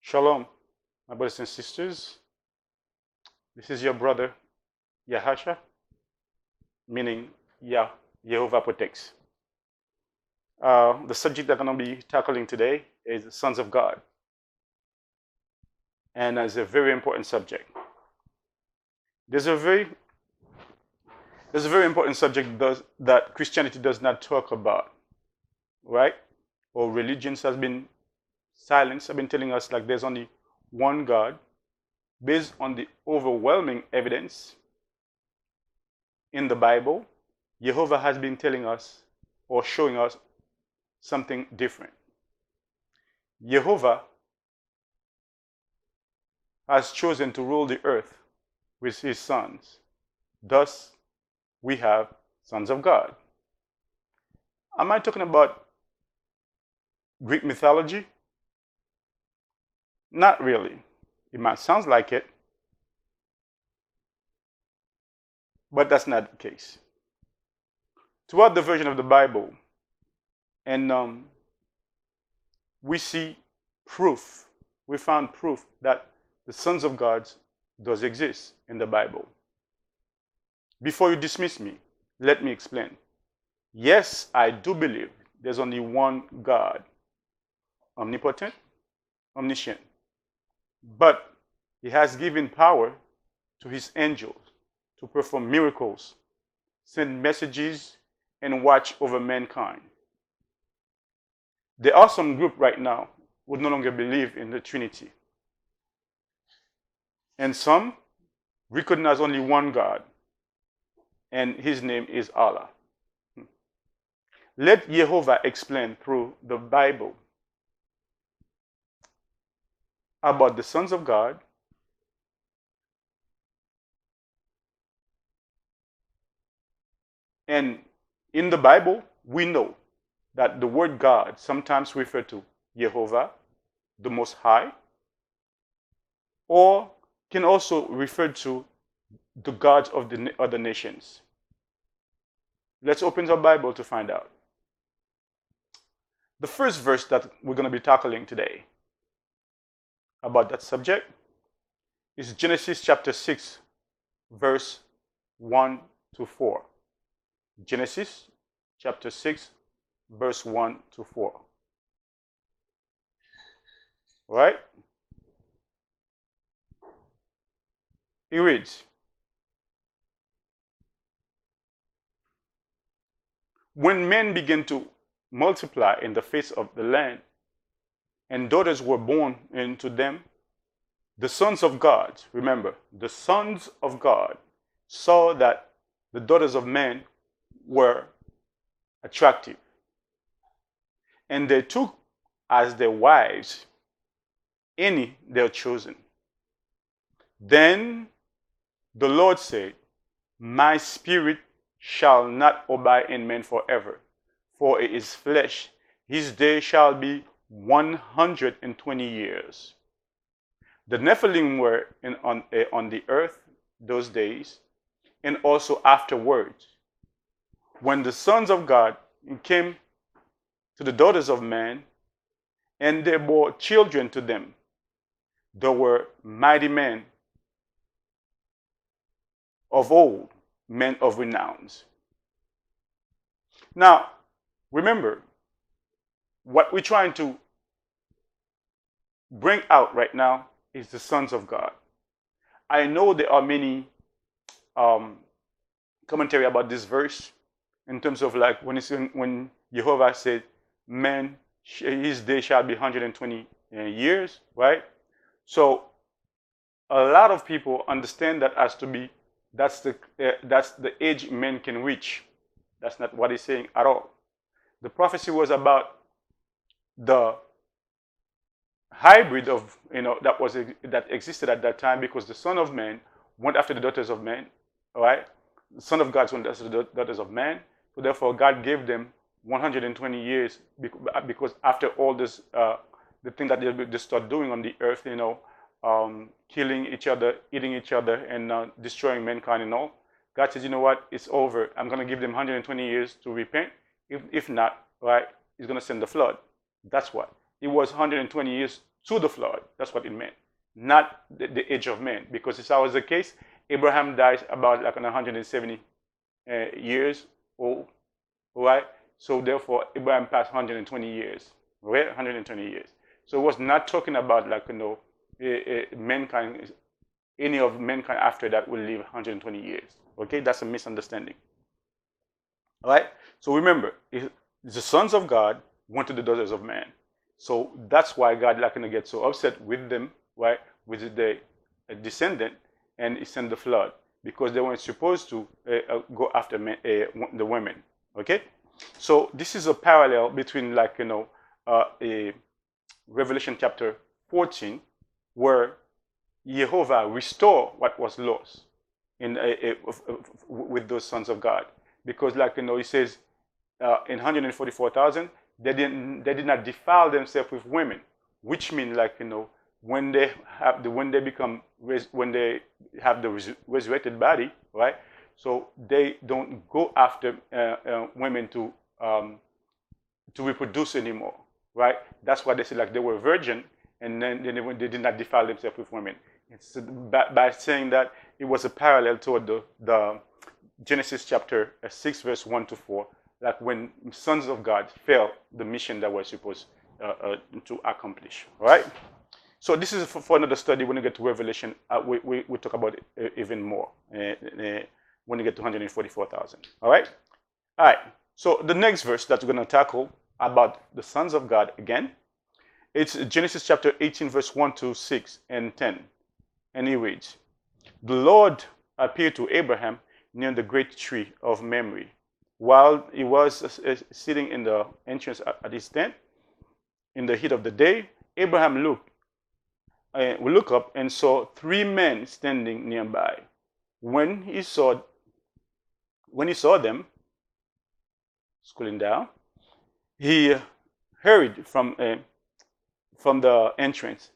Shalom, my brothers and sisters. This is your brother Yahasha, meaning Jehovah protects. The subject that I'm going to be tackling today is the sons of God, and it's a very important subject. There's a very important subject that Christianity does not talk about, right? Or religions has been silenced. Have been telling us like there's only one God, based on the overwhelming evidence in the Bible. Jehovah has been telling us or showing us something different. Jehovah has chosen to rule the earth with his sons. Thus, we have sons of God. Am I talking about Greek mythology? Not really. It might sound like it, but that's not the case. Throughout the version of the Bible, and we see proof, we found proof that the sons of God does exist in the Bible. Before you dismiss me, let me explain. Yes, I do believe there's only one God, omnipotent, omniscient, but he has given power to his angels to perform miracles, send messages, and watch over mankind. There are some group right now who no longer believe in the Trinity. And some recognize only one God, and his name is Allah. Let Jehovah explain through the Bible about the sons of God and in the Bible, we know that the word God sometimes refers to Jehovah, the Most High, or can also refer to the gods of the other nations. Let's open the Bible to find out. The first verse that we're going to be tackling today about that subject is Genesis chapter 6, verse 1 to 4. Genesis chapter 6, verse 1 to 4. All right? It reads, when men began to multiply in the face of the land, and daughters were born into them, the sons of God, remember, the sons of God saw that the daughters of men were attractive, and they took as their wives any they had chosen. Then the Lord said, my spirit shall not abide in man forever, for it is flesh. His day shall be 120 years. The Nephilim were on the earth those days, and also afterwards, when the sons of God came to the daughters of man, and they bore children to them. There were mighty men of old, men of renowns. Now, remember, what we're trying to bring out right now is the sons of God. I know there are many commentary about this verse in terms of like when Jehovah said, man, his day shall be 120 years, right? So a lot of people understand that as to be that's the age men can reach. That's not what he's saying at all. The prophecy was about the hybrid of that existed at that time, because the Son of Man went after the daughters of men, all right? The Son of God went after the daughters of man. So therefore, God gave them 120 years because after all this, the thing that they start doing on the earth, killing each other, eating each other, and destroying mankind and all. God says, you know what? It's over. I'm going to give them 120 years to repent. If not, right, he's going to send the flood. That's what. It was 120 years to the flood. That's what it meant, not the age of man. Because if that was the case, Abraham died about like 170 years old, right? So therefore, Abraham passed 120 years, right? 120 years. So it was not talking about like mankind. Any of mankind after that will live 120 years. Okay, that's a misunderstanding. All right. So remember, the sons of God went to the daughters of man. So that's why God like to get so upset with them, right? With the descendant, and he sent the flood because they weren't supposed to go after men, the women. Okay. So this is a parallel between like a Revelation chapter 14, where Jehovah restore what was lost with those sons of God, because like he says in 144,000 they did not defile themselves with women, which means like when they have when they have the resurrected body, right? So they don't go after women to reproduce anymore, right? That's why they say like they were virgin, and then they did not defile themselves with women. It's by saying that it was a parallel toward the Genesis chapter 6 verse 1 to 4, like when sons of God failed the mission that we're supposed to accomplish. All right. So this is for another study. When you get to Revelation, we talk about it even more when you get to 144,000. All right. All right. So the next verse that we're going to tackle about the sons of God again, it's Genesis chapter 18 verse 1 to 6 and 10. And he reads, "The Lord appeared to Abraham near the great tree of Mamre, while he was sitting in the entrance at his tent in the heat of the day. Abraham looked up and saw 3 men standing nearby. When he saw them, scrolling down, he hurried from the entrance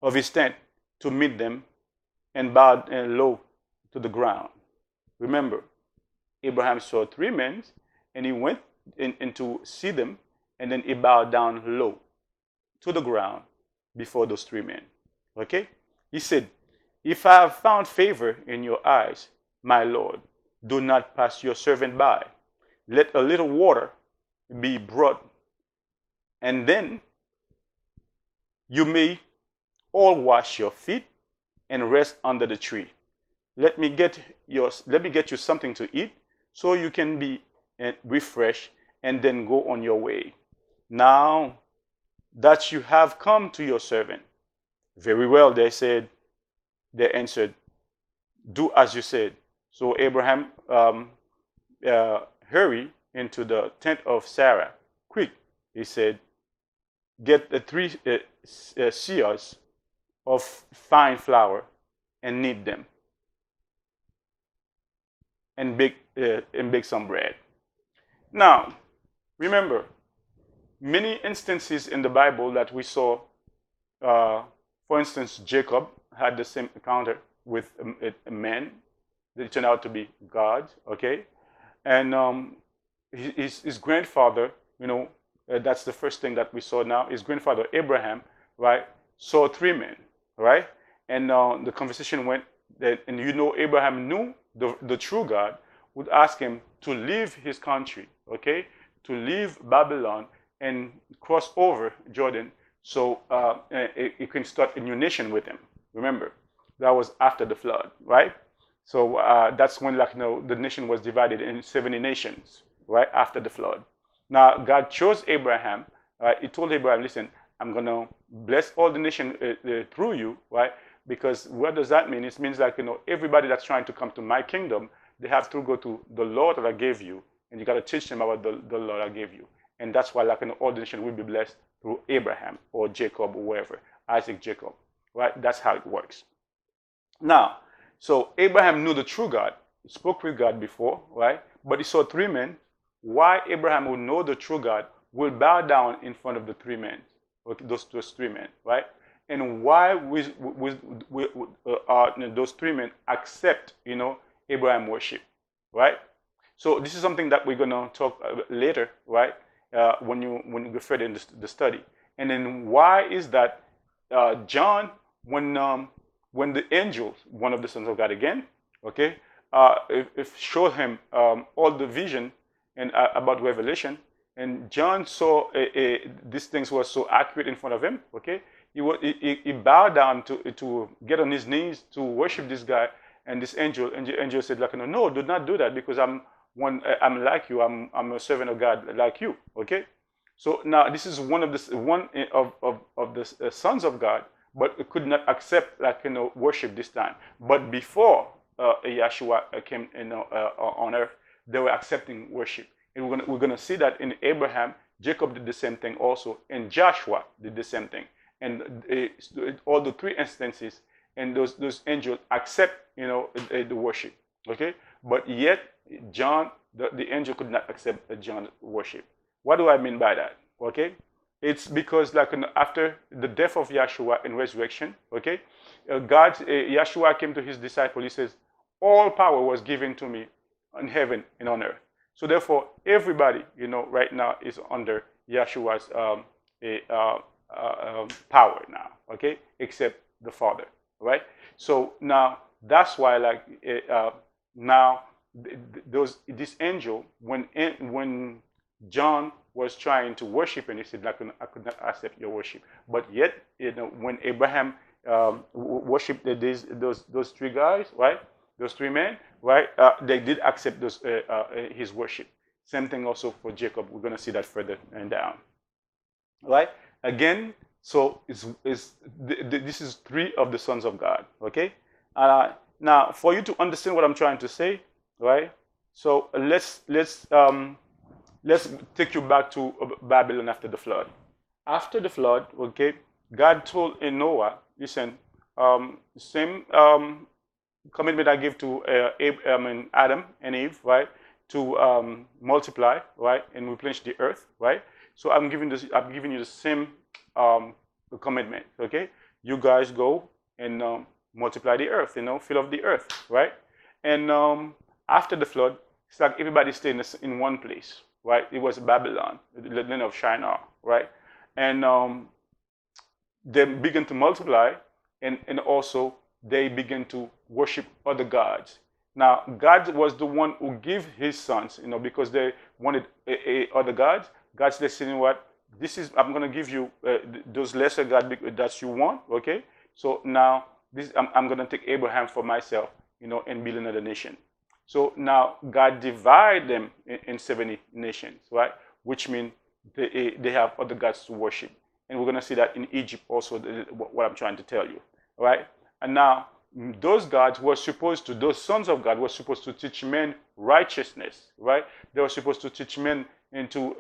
of his tent to meet them and bowed low to the ground." Remember, Abraham saw 3 men and he went in to see them, and then he bowed down low to the ground before those 3 men. Okay? He said, "If I have found favor in your eyes, my Lord, do not pass your servant by. Let a little water be brought, and then you may all wash your feet and rest under the tree. Let me get you something to eat, so you can be refreshed, and then go on your way. Now that you have come to your servant." "Very well," they answered, "do as you said." So Abraham hurried into the tent of Sarah. "Quick," he said, "get the 3 seahs of fine flour and knead them, and bake some bread." Now, remember, many instances in the Bible that we saw, for instance, Jacob had the same encounter with a man that turned out to be God, okay? And his grandfather, that's the first thing that we saw now. His grandfather, Abraham, right, saw 3 men, right? And the conversation went that, and Abraham knew the true God would ask him to leave his country, okay, to leave Babylon and cross over Jordan, so he can start a new nation with him. Remember, that was after the flood, right? So that's when the nation was divided in 70 nations, right, after the flood. Now God chose Abraham. He told Abraham, "Listen, I'm gonna bless all the nation through you," right? Because what does that mean? It means everybody that's trying to come to my kingdom, they have to go to the Lord that I gave you, and you got to teach them about the Lord I gave you. And that's why all the nation will be blessed through Abraham or Jacob or whoever, Isaac, Jacob, right? That's how it works. Now, so Abraham knew the true God. He spoke with God before, right? But he saw 3 men. Why Abraham would know the true God will bow down in front of the 3 men, okay, those 3 men, right? And why those 3 men accept, Abraham worship, right? So this is something that we're gonna talk later, right? When you refer in the study. And then why is that John, when the angel, one of the sons of God again, okay, if showed him all the vision and about Revelation, and John saw these things were so accurate in front of him, okay, he bowed down to get on his knees to worship this guy and this angel, and the angel said like, no, do not do that, because I'm like you, I'm a servant of God like you, okay. So now this is one of the sons of God, but could not accept worship this time. But before Yeshua came on earth, they were accepting worship, and we're gonna see that in Abraham, Jacob did the same thing also, and Joshua did the same thing, and all the three instances, and those angels accept the worship, okay. But yet John, the angel could not accept John's worship. What do I mean by that? Okay, it's because after the death of Yeshua and resurrection, okay, Yeshua came to his disciple. He says, "All power was given to me in heaven and on earth." So therefore, everybody, right now is under Yeshua's power now, okay, except the Father, right? So now that's why, now this angel, when John was trying to worship, and he said, I could not accept your worship. But yet, when Abraham worshipped those three guys, right? Those three men, right? They did accept his worship. Same thing also for Jacob. We're going to see that further and down, right? Again, so this is three of the sons of God, okay? Now, for you to understand what I'm trying to say, right? So let's take you back to Babylon after the flood. After the flood, okay, God told Noah, listen, same commitment I give to Adam and Eve, right, to multiply, right, and replenish the earth, right. So I'm giving you the same commitment, okay. You guys go and multiply the earth, fill up the earth, right. And after the flood, it's like everybody stayed in one place, right? It was Babylon, the land of Shinar, right? And they began to multiply, and also they began to worship other gods. Now, God was the one who gave his sons, because they wanted other gods. God said, you know what? I'm going to give you those lesser gods that you want, okay? So now I'm going to take Abraham for myself, and build another nation. So now God divided them in 70 nations, right? Which means they have other gods to worship. And we're going to see that in Egypt also, what I'm trying to tell you, right? And now those sons of God were supposed to teach men righteousness, right? They were supposed to teach men into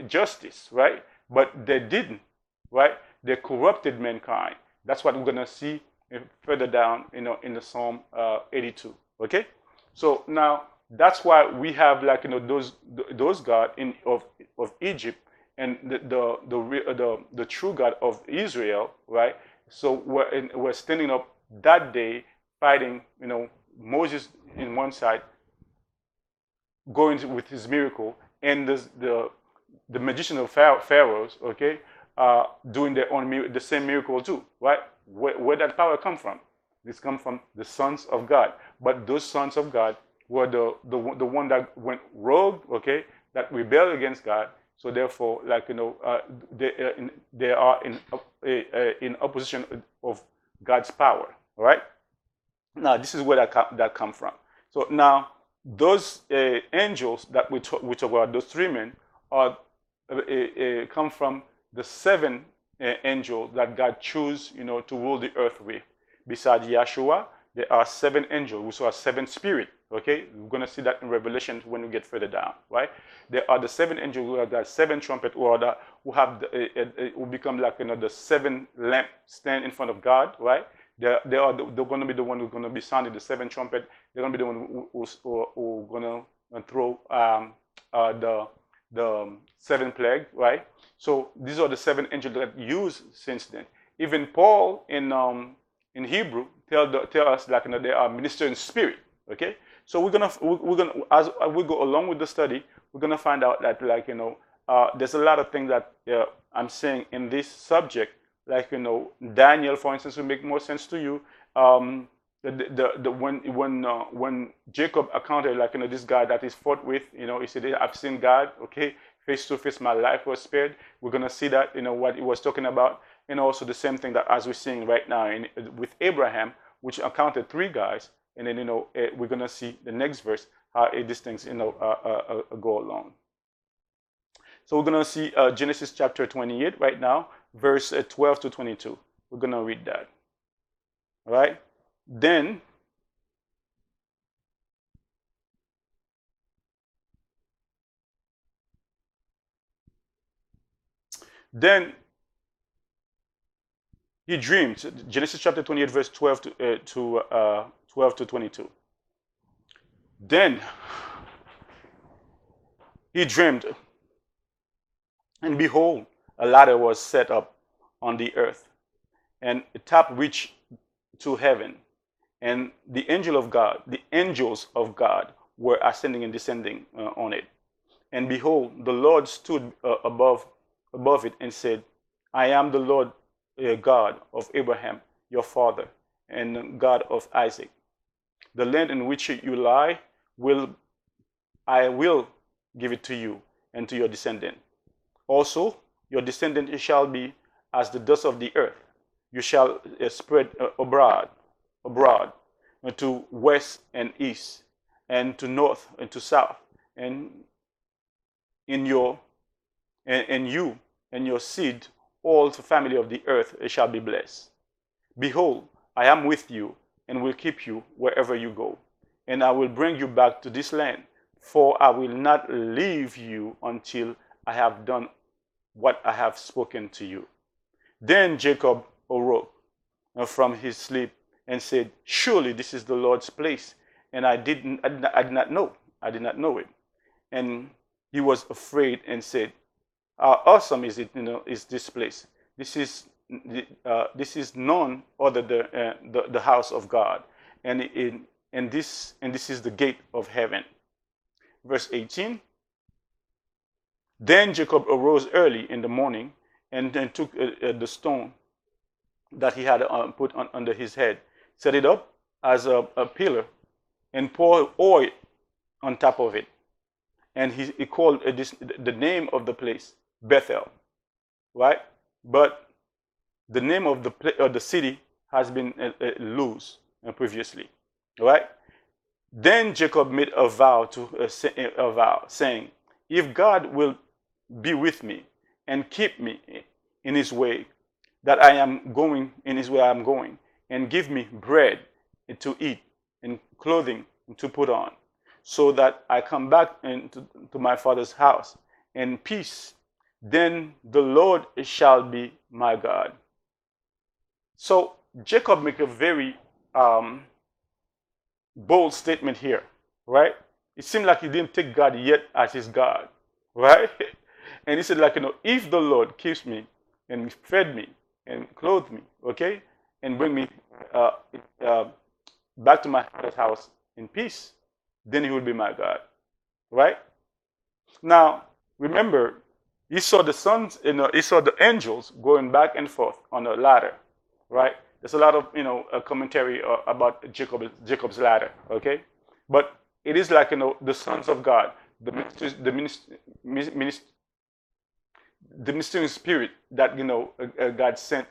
justice, right? But they didn't, right? They corrupted mankind. That's what we're going to see further down, in the Psalm 82, okay? So now that's why we have those gods of Egypt and the true God of Israel, right? So we're standing up that day fighting, Moses in one side, going with his miracle, and the magician of Pharaohs, okay, doing the same miracle too, right? Where that power come from? This comes from the sons of God. But those sons of God were the one that went rogue, okay, that rebelled against God. So therefore, they are in opposition of God's power. All right. Now this is where that come from. So now those angels that we talk about, those three men, are come from the seven angels that God chose, to rule the earth with. Besides Yeshua, there are seven angels, which are seven spirits. Okay, we're going to see that in Revelation when we get further down, right? There are the seven angels who have that seven trumpet, who have who become the seven lamp stand in front of God, right? They're going to be the one who's going to be sounding the seven trumpet. They're going to be the one who's going to throw the seven plague, right? So these are the seven angels that used since then. Even Paul in Hebrew tell us they are ministering spirit. Okay, so we're gonna as we go along with the study, we're gonna find out that there's a lot of things that I'm saying in this subject like Daniel, for instance, will make more sense to you. When Jacob encountered this guy that he's fought with, he said, I've seen God, okay, face to face, my life was spared. We're gonna see that, what he was talking about, and also the same thing that as we're seeing right now with Abraham, which encountered three guys, and then we're gonna see the next verse how these things go along. So we're gonna see Genesis chapter 28 right now, verse 12 to 22. We're gonna read that. All right. Then he dreamed. Genesis chapter 28, verse 12 to 12 to 22. Then he dreamed, and behold, a ladder was set up on the earth, and a top reached to heaven, and the angels of God were ascending and descending on it. And behold, the Lord stood above it and said, I am the Lord God of Abraham, your father, and God of Isaac. The land in which you lie, I will give it to you and to your descendant. Also, your descendant shall be as the dust of the earth. You shall spread abroad, to west and east, and to north and to south, and you and your seed, all the family of the earth shall be blessed. Behold, I am with you and will keep you wherever you go, and I will bring you back to this land, for I will not leave you until I have done what I have spoken to you. Then Jacob awoke from his sleep and said, surely this is the Lord's place, and I did not know it. And he was afraid and said, how awesome is it, is this place? This is none other than the house of God, and this is the gate of heaven. Verse 18. Then Jacob arose early in the morning and then took the stone that he had put under his head, set it up as a pillar, and poured oil on top of it. And he called the name of the place Bethel, right? But the name of the city has been Luz previously, right? Then Jacob made a vow saying, if God will be with me and keep me in his way that I am going, and give me bread to eat and clothing to put on, so that I come back to my father's house in peace, then the Lord shall be my God. So Jacob make a very bold statement here, right? It seemed like he didn't take God yet as his God, right? And he said, if the Lord keeps me and fed me and clothed me, okay, and bring me back to my father's house in peace, then he will be my God, right? Now, remember, he saw the sons, he saw the angels going back and forth on a ladder, right? There's a lot of, a commentary about Jacob's ladder, okay? But it is like, the sons of God, the ministering spirit that, God sent,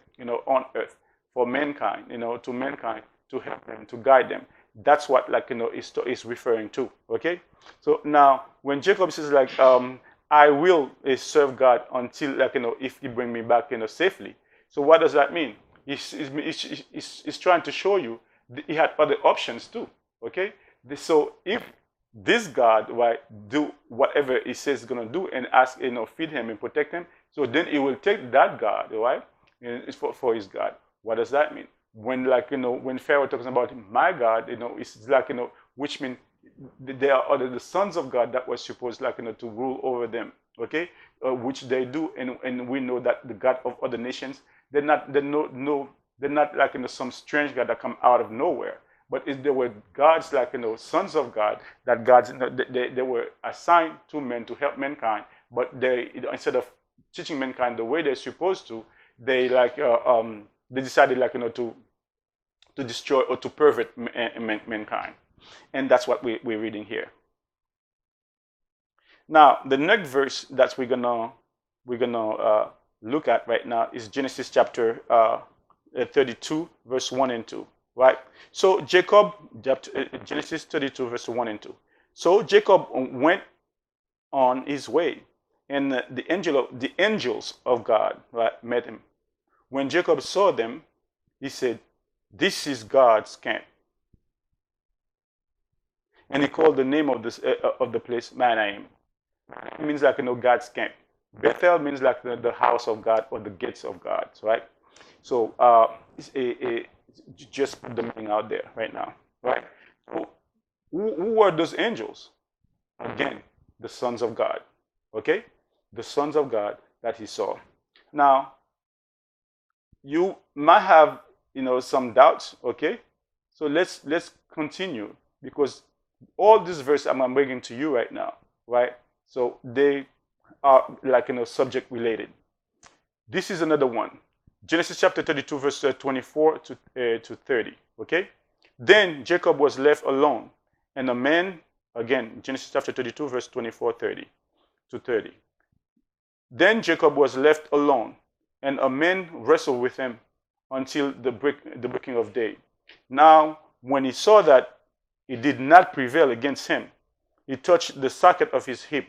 on earth for mankind, to mankind, to help them, to guide them. That's what, is referring to, okay? So now, when Jacob says, I will serve God until, if he bring me back, safely. So what does that mean? He's trying to show you he had other options too, okay? So if this God, right, do whatever he says he's going to do and ask, feed him and protect him, so then he will take that God, right, for his God. What does that mean? When, when Pharaoh talks about my God, it's which means they are the sons of God that was supposed, to rule over them, okay? Which they do, and we know that the God of other nations, they're not some strange God that come out of nowhere. But they were gods, sons of God, that gods, they were assigned to men to help mankind. But they, instead of teaching mankind the way they're supposed to, they like they decided like to destroy or to pervert mankind, and that's what we're reading here. Now, the next verse that we're gonna look at right now is Genesis chapter 32, verse 1 and 2. Right. So Jacob, Genesis 32, verse 1 and 2. So Jacob went on his way, and the angels of God, right, met him. When Jacob saw them, he said, "This is God's camp," and he called the name of the place Mahanaim. It means like God's camp. Bethel means like the house of God or the gates of God, right? So just put the meaning out there right now, right? So who are those angels? Again, the sons of God, okay? The sons of God that he saw. Now, you might have some doubts, okay? So let's continue, because all these verses I'm bringing to you right now, right? So they are like subject related. This is another one. Genesis chapter 32, verse 24 to 30. Okay? Then Jacob was left alone, and a man, again, Genesis chapter 32, verse 24 30 to 30. Then Jacob was left alone, and a man wrestled with him until the breaking of day. Now, when he saw that he did not prevail against him, he touched the socket of his hip,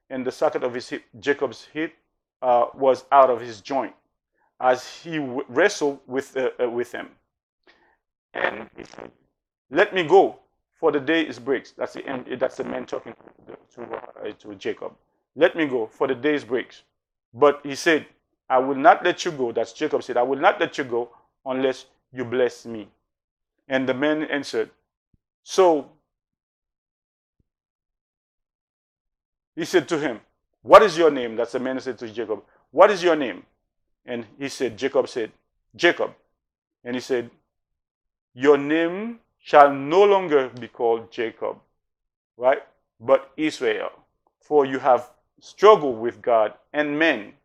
and the socket of his hip, Jacob's hip, was out of his joint, as he wrestled with him. And he said, "Let me go, for the day is breaks." That's the man talking to Jacob. "Let me go, for the day is breaks." But he said, "I will not let you go." That's Jacob said, "I will not let you go unless you bless me." And the man answered, "So," he said to him, "What is your name?" That's the man said to Jacob, "What is your name?" And he said, Jacob said, "Jacob." And he said, "Your name shall no longer be called Jacob, right? But Israel. For you have struggled with God and men,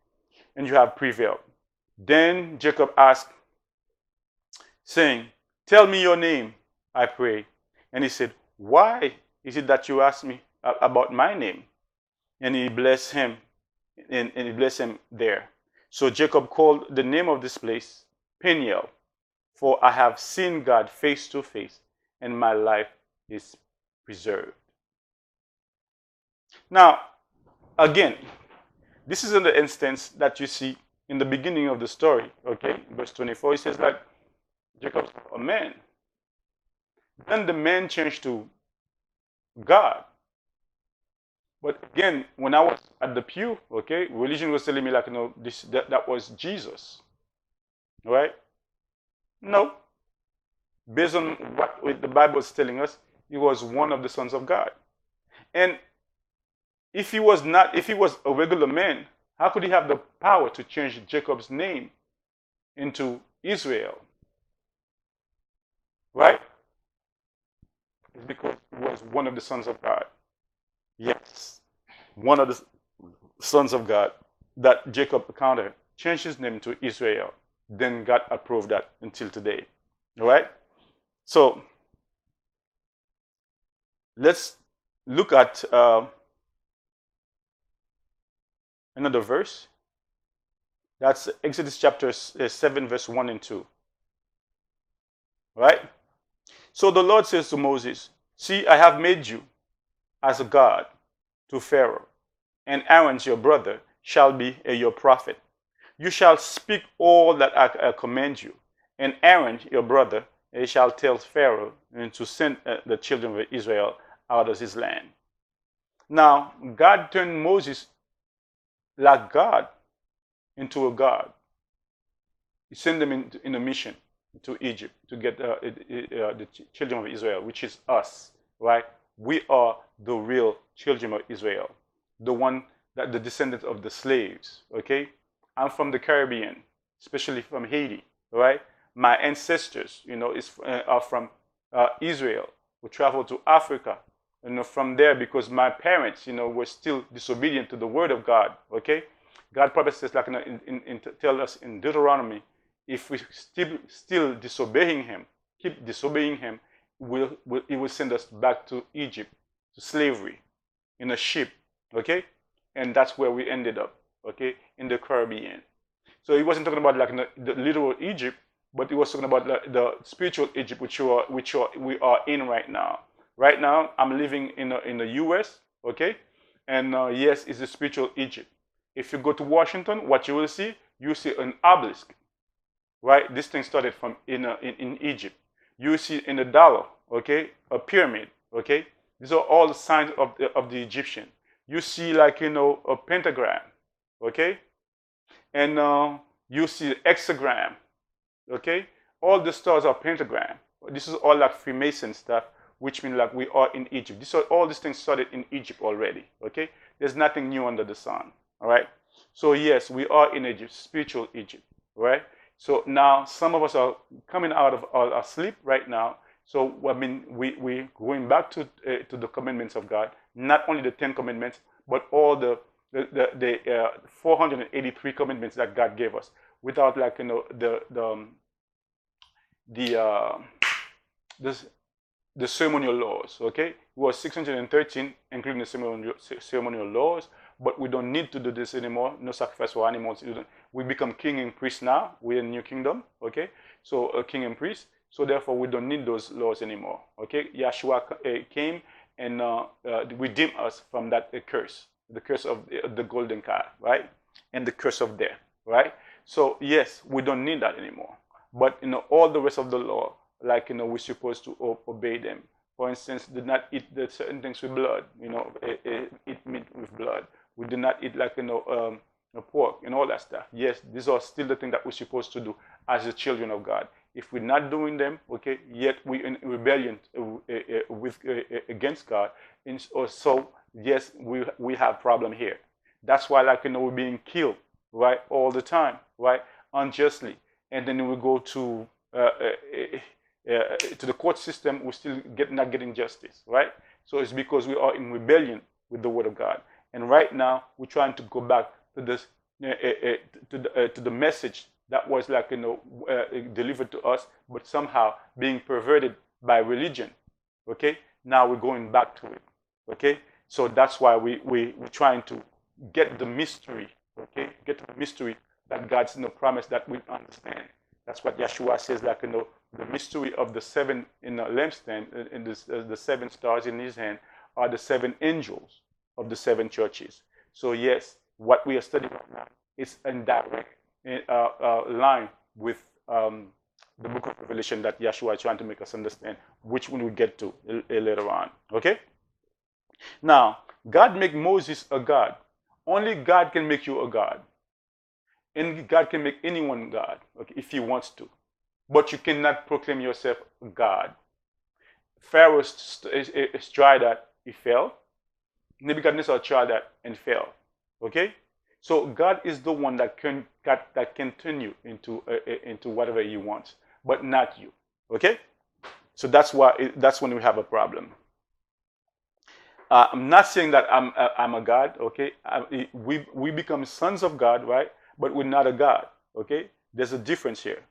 and you have prevailed." Then Jacob asked, saying, "Tell me your name, I pray." And he said, "Why is it that you ask me about my name?" And he blessed him, and he blessed him there. So Jacob called the name of this place Peniel, for I have seen God face to face, and my life is preserved. Now, again, this is the instance that you see in the beginning of the story, okay? Verse 24, it says like, Jacob's a man. Then the man changed to God. But again, when I was at the pew, okay, religion was telling me like, that was Jesus, right? No. Based on what the Bible is telling us, he was one of the sons of God. And if he was a regular man, how could he have the power to change Jacob's name into Israel? Right? It's because he was one of the sons of God. Yes, one of the sons of God that Jacob encountered changed his name to Israel. Then God approved that until today. All right? So let's look at another verse. That's Exodus chapter 7, verse 1 and 2. All right? So the Lord says to Moses, "See, I have made you as a God to Pharaoh, and Aaron, your brother, shall be your prophet. You shall speak all that I command you, and Aaron, your brother, shall tell Pharaoh and to send the children of Israel out of his land." Now, God turned Moses like God into a God. He sent them in a mission to Egypt to get the children of Israel, which is us, right? We are the real children of Israel, the descendants of the slaves. Okay, I'm from the Caribbean, especially from Haiti. Right, my ancestors, are from Israel. We traveled to Africa, from there because my parents, were still disobedient to the word of God. Okay, God promises, like tell us in Deuteronomy, if we still disobeying Him, keep disobeying Him, He will send us back to Egypt, to slavery, in a ship. Okay, and that's where we ended up. Okay, in the Caribbean. So He wasn't talking about like the literal Egypt, but He was talking about the spiritual Egypt, we are in right now. Right now, I'm living in the U.S. Okay, and yes, it's the spiritual Egypt. If you go to Washington, what you see an obelisk, right? This thing started from in Egypt. You see in the dollar, okay, a pyramid, okay. These are all the signs of the Egyptian. You see like a pentagram, okay, and you see hexagram, okay. All the stars are pentagram. This is all like Freemason stuff, which means like we are in Egypt. All these things started in Egypt already, okay. There's nothing new under the sun. All right. So yes, we are in Egypt, spiritual Egypt. Right. So now some of us are coming out of our sleep right now. So I mean, we going back to the commandments of God, not only the 10 commandments, but all the 483 commandments that God gave us, without like the ceremonial laws. Okay, it was 613, including the ceremonial laws. But we don't need to do this anymore. No sacrifice for animals. We become king and priest now. We're in new kingdom. Okay, so a king and priest. So therefore, we don't need those laws anymore. Okay, Yeshua came and redeemed us from that curse, the curse of the golden calf, right, and the curse of death, right. So yes, we don't need that anymore. But all the rest of the law, like we're supposed to obey them. For instance, do not eat the certain things with blood. Eat meat with blood. We do not eat like pork and all that stuff. Yes, these are still the things that we're supposed to do as the children of God. If we're not doing them, okay, yet we're in rebellion against God, and so yes, we have problem here. That's why like we're being killed, right, all the time, right, unjustly, and then we go to the court system, we still not getting justice, right? So it's because we are in rebellion with the Word of God. And right now, we're trying to go back to this, to the message that was like delivered to us, but somehow being perverted by religion. Okay, now we're going back to it. Okay, so that's why we're trying to get the mystery. Okay, get the mystery that God's promise that we understand. That's what Yeshua says, like the mystery of the seven in the lampstand, in the 7 stars in His hand, are the 7 angels of the 7 churches. So yes, what we are studying right now is in direct line with the book of Revelation that Yeshua is trying to make us understand, which we will get to later on. Okay? Now, God make Moses a god. Only God can make you a god. And God can make anyone God, okay, if He wants to. But you cannot proclaim yourself God. Pharaoh tried that, he fell. Nebuchadnezzar tried that and fell. Okay? So God is the one that can turn you into whatever He wants, but not you. Okay? So that's when we have a problem. I'm not saying that I'm a God. Okay? We become sons of God, right? But we're not a God. Okay? There's a difference here.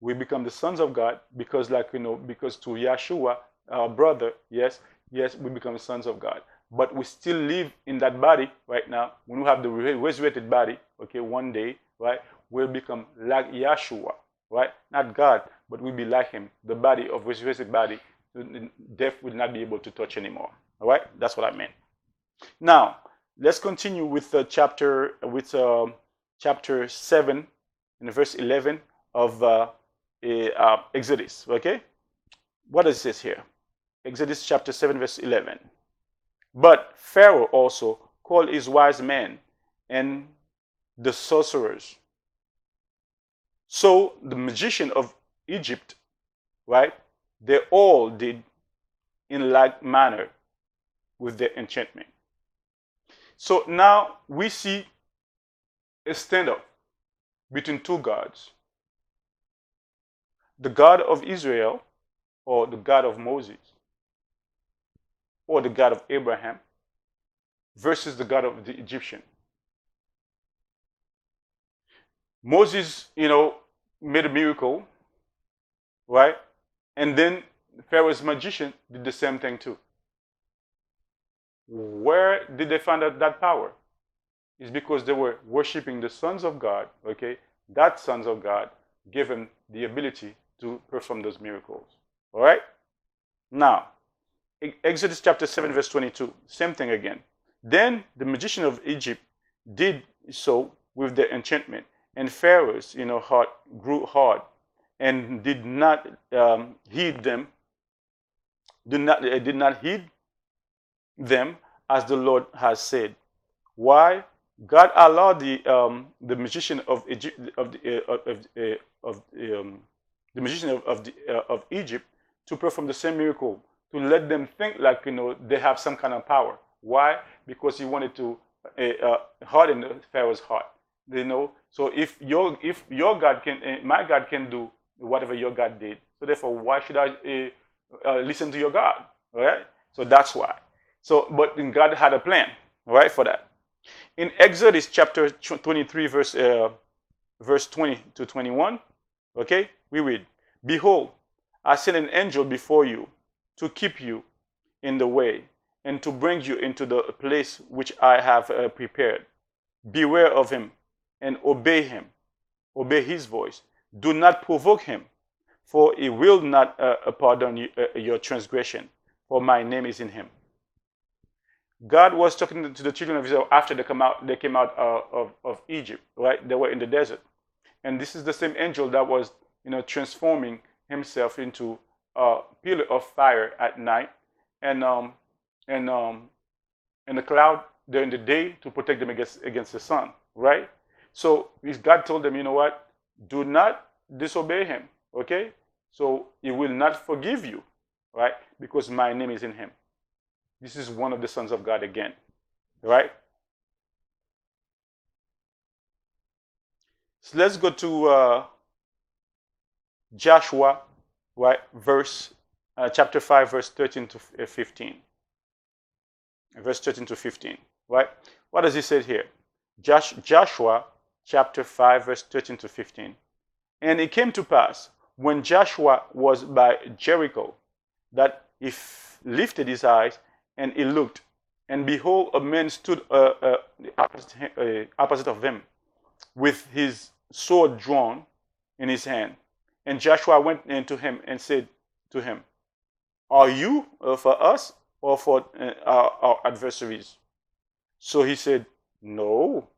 We become the sons of God because, because to Yeshua, our brother, yes, we become sons of God. But we still live in that body right now. When we have the resurrected body, okay, one day, right, we'll become like Yeshua, right? Not God, but we'll be like Him. The body of resurrected body, death will not be able to touch anymore. All right, that's what I meant. Now let's continue with chapter 7 and verse 11 of Exodus. Okay, what does it say here? Exodus chapter 7 verse 11. But Pharaoh also called his wise men and the sorcerers. So the magician of Egypt, right, they all did in like manner with their enchantment. So now we see a standoff between 2 gods. The God of Israel, or the God of Moses, or the God of Abraham, versus the God of the Egyptian. Moses, made a miracle, right? And then Pharaoh's magician did the same thing too. Where did they find out that power? It's because they were worshiping the sons of God, okay? That sons of God gave them the ability to perform those miracles. All right? Now, Exodus chapter 7, verse 22, same thing again. Then the magician of Egypt did so with their enchantment, and Pharaoh's heart grew hard and did not heed them, did not heed them as the Lord has said. Why? God allowed the magician of Egypt the magician of Egypt to perform the same miracle, to let them think like they have some kind of power. Why? Because he wanted to harden Pharaoh's heart. So if your God can, my God can do whatever your God did. So therefore, why should I listen to your God? All right. So that's why. So, but God had a plan, right, for that. In Exodus chapter 23, verse 20 to 21, okay, we read, "Behold, I send an angel before you to keep you in the way and to bring you into the place which I have prepared. Beware of him and obey him. Obey his voice. Do not provoke him, for he will not pardon your transgression, for my name is in him." God was talking to the children of Israel after they came out of Egypt, right? They were in the desert. And this is the same angel that was, transforming himself into a pillar of fire at night and a cloud during the day to protect them against the sun, right? So God told them, you know what? Do not disobey him, okay? So he will not forgive you, right? Because my name is in him. This is one of the sons of God again, right? So let's go to Joshua, right? Chapter 5, verse 13 to 15. Verse 13 to 15, right? What does he say here? Joshua, chapter 5, verse 13 to 15. "And it came to pass, when Joshua was by Jericho, that he lifted his eyes, and he looked, and behold, a man stood opposite of him, with his sword drawn in his hand. And Joshua went into him and said to him, Are you for us or for our adversaries? So he said, No,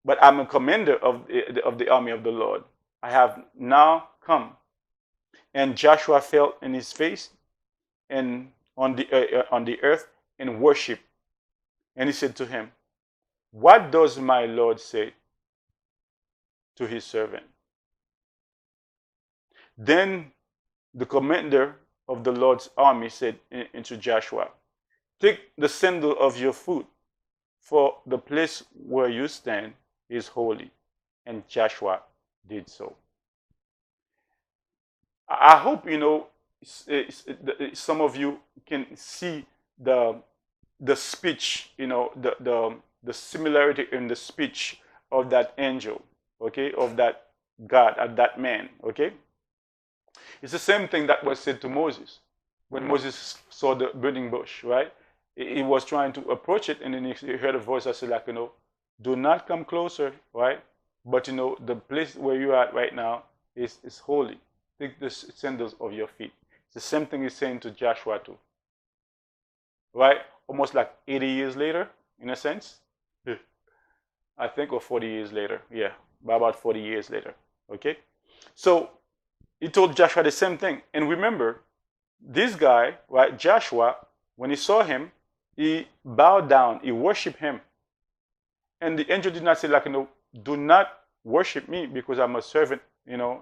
but I'm a commander of the army of the Lord. I have now come. And Joshua fell in his face and on the earth and worshiped. And he said to him, What does my Lord say to his servant? Then the commander of the Lord's army said unto Joshua, Take the sandal of your foot, for the place where you stand is holy. And Joshua did so. I hope some of you can see the speech, the similarity in the speech of that angel, okay, of that God, of that man, okay. It's the same thing that was said to Moses when Moses saw the burning bush, right? He was trying to approach it, and then he heard a voice that said, like, do not come closer, right? But the place where you are at right now is holy. Take the sandals of your feet. It's the same thing he's saying to Joshua too, right? Almost like 80 years later, in a sense. I think, or 40 years later. Yeah, about 40 years later. Okay? So he told Joshua the same thing. And remember, this guy, right, Joshua, when he saw him, he bowed down, he worshiped him. And the angel did not say, like, do not worship me because I'm a servant,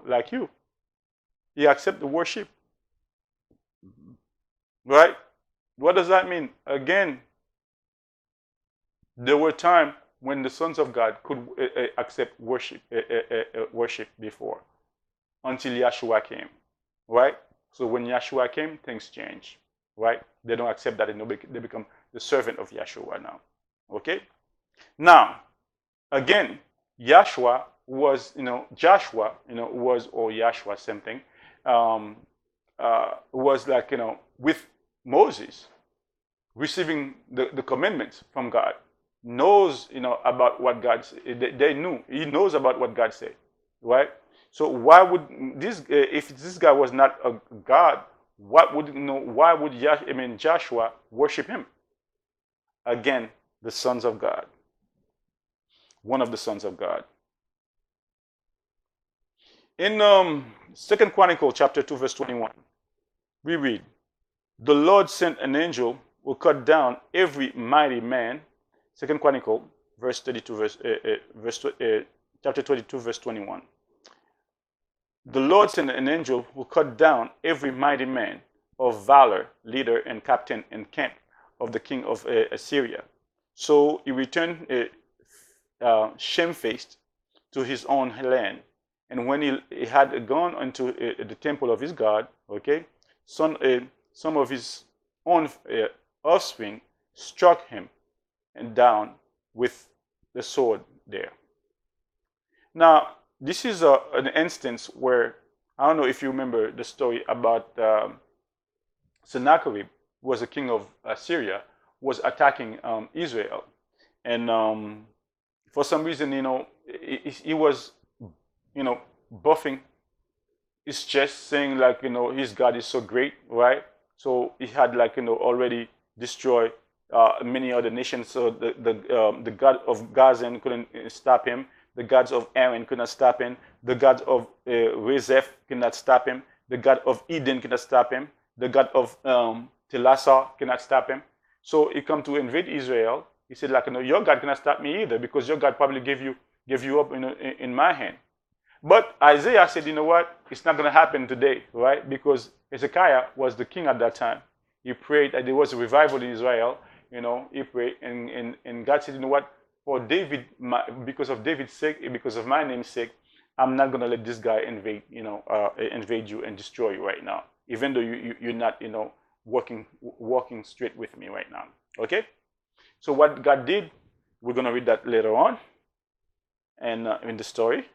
like you. He accepted the worship. Right? What does that mean? Again, there were times when the sons of God could accept worship before, until Yeshua came. Right? So when Yeshua came, things changed. Right? They don't accept that, and they become the servant of Yeshua now. Okay? Now, again, Yeshua was, Joshua, was, or Yahshua, same thing, um, was like, with Moses, receiving the commandments from God, knows, about what God said. They knew. He knows about what God said, right? So why would if this guy was not a God, what would, why would Joshua worship him? Again, the sons of God, one of the sons of God. In Second Chronicle chapter 2 verse 21, we read, "The Lord sent an angel who cut down every mighty man." Second Chronicle verse 32 chapter 22 verse 21. "The Lord sent an angel who cut down every mighty man of valor, leader and captain in camp of the king of Assyria. So he returned shamefaced to his own land. And when he had gone into the temple of his God, okay, some of his own offspring struck him and down with the sword there." Now, this is an instance where, I don't know if you remember the story about Sennacherib, who was a king of Syria, was attacking Israel. And for some reason, he was, buffing his chest, saying like, his God is so great, right? So he had like, already destroyed many other nations. So the God of Gazan couldn't stop him. The gods of Aaron could not stop him. The God of Rezeph could not stop him. The God of Eden could not stop him. The God of Telassar cannot stop him. So he come to invade Israel. He said, like, your God cannot stop me either, because your God probably gave you up in my hand. But Isaiah said, you know what? It's not going to happen today, right? Because Hezekiah was the king at that time. He prayed that there was a revival in Israel. He prayed, and God said, you know what? For David, because of David's sake, because of my name's sake, I'm not going to let this guy invade you and destroy you right now, even though you're not, walking straight with me right now. Okay? So what God did, we're going to read that later on, and in the story.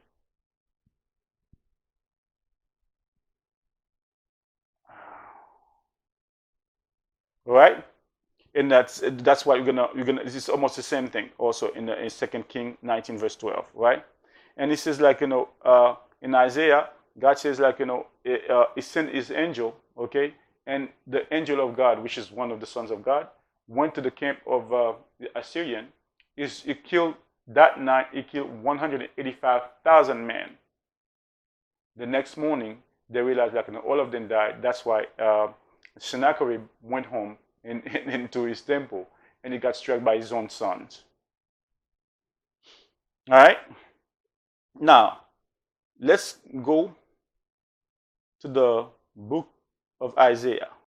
All right? And that's why you're gonna. This is almost the same thing also in 2 King 19 verse 12, right? And it says like, in Isaiah, God says like, he sent his angel, okay, and the angel of God, which is one of the sons of God, went to the camp of the Assyrian. He killed that night. He killed 185,000 men. The next morning, they realized like, all of them died. That's why Sennacherib went home into his temple, and he got struck by his own sons. All right. Now, let's go to the book of Isaiah.